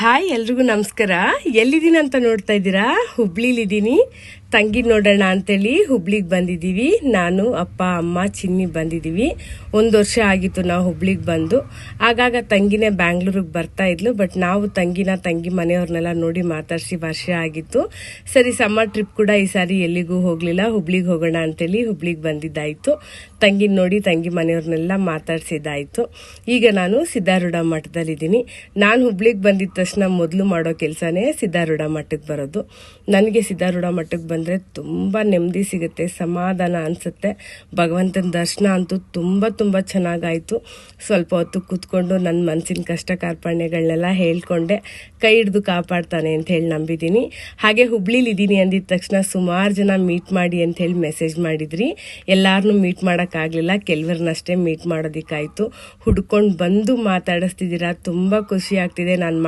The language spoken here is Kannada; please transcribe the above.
ಹಾಯ್ ಎಲ್ರಿಗೂ ನಮಸ್ಕಾರ. ಎಲ್ಲಿದ್ದೀನಿ ಅಂತ ನೋಡ್ತಾ ಇದ್ದೀರಾ? ಹುಬ್ಳಿಲಿದ್ದೀನಿ. ತಂಗಿ ನೋಡೋಣ ಅಂತೇಳಿ ಹುಬ್ಳಿಗೆ ಬಂದಿದ್ದೀವಿ. ನಾನು ಅಪ್ಪ ಅಮ್ಮ ಚಿನ್ನಿ ಬಂದಿದ್ದೀವಿ. 1 ವರ್ಷ ಆಗಿತ್ತು ನಾವು ಹುಬ್ಳಿಗೆ ಬಂದು. ಆಗಾಗ ತಂಗಿನೇ ಬ್ಯಾಂಗ್ಳೂರಿಗೆ ಬರ್ತಾ ಇದ್ಲು. ಬಟ್ ನಾವು ತಂಗಿ ಮನೆಯವ್ರನ್ನೆಲ್ಲ ನೋಡಿ ಮಾತಾಡಿಸಿ ವರ್ಷ ಆಗಿತ್ತು. ಸರಿ, ಸಮ್ಮರ್ ಟ್ರಿಪ್ ಕೂಡ ಈ ಸಾರಿ ಎಲ್ಲಿಗೂ ಹೋಗಲಿಲ್ಲ. ಹುಬ್ಳಿಗೆ ಹೋಗೋಣ ಅಂತೇಳಿ ಹುಬ್ಳಿಗೆ ಬಂದಿದ್ದಾಯಿತು. ತಂಗಿನ ನೋಡಿ ತಂಗಿ ಮನೆಯವ್ರನ್ನೆಲ್ಲ ಮಾತಾಡ್ಸಿದ್ದಾಯಿತು. ಈಗ ನಾನು ಸಿದ್ಧಾರೂಢ ಮಠದಲ್ಲಿದ್ದೀನಿ. ನಾನು ಹುಬ್ಳಿಗೆ ಬಂದಿದ್ದ ತಕ್ಷಣ ಮೊದಲು ಮಾಡೋ ಕೆಲಸನೇ ಸಿದ್ಧಾರೂಢ ಮಠಕ್ಕೆ ಬರೋದು. ನನಗೆ ಸಿದ್ಧಾರೂಢ ಮಠಕ್ಕೆ ಬಂದರೆ ತುಂಬ ನೆಮ್ಮದಿ ಸಿಗುತ್ತೆ, ಸಮಾಧಾನ ಅನಿಸುತ್ತೆ. ಭಗವಂತನ ದರ್ಶನ ಅಂತೂ ತುಂಬ ಚೆನ್ನಾಗಾಯಿತು. ಸ್ವಲ್ಪ ಹೊತ್ತು ಕೂತ್ಕೊಂಡು ನನ್ನ ಮನಸ್ಸಿನ ಕಷ್ಟ ಕಾರ್ಪಣ್ಯಗಳನ್ನೆಲ್ಲ ಹೇಳ್ಕೊಂಡೆ. ಕೈ ಹಿಡಿದು ಕಾಪಾಡ್ತಾನೆ ಅಂತ ಹೇಳಿ ನಂಬಿದ್ದೀನಿ. ಹಾಗೆ ಹುಬ್ಳಿಲಿದ್ದೀನಿ ಅಂದಿದ ತಕ್ಷಣ ಸುಮಾರು ಜನ ಮೀಟ್ ಮಾಡಿ ಅಂತ ಹೇಳಿ ಮೆಸೇಜ್ ಮಾಡಿದ್ರಿ. ಎಲ್ಲಾರನ್ನೂ ಮೀಟ್ ಮಾಡೋಕ್ಕಾಗಲಿಲ್ಲ, ಕೆಲವ್ರನ್ನಷ್ಟೇ ಮೀಟ್ ಮಾಡೋದಕ್ಕಾಯಿತು. ಹುಡ್ಕೊಂಡು ಬಂದು ಮಾತಾಡಿಸ್ತಿದ್ದೀರಾ, ತುಂಬ ಖುಷಿ ಆಗ್ತಿದೆ. ನಾನು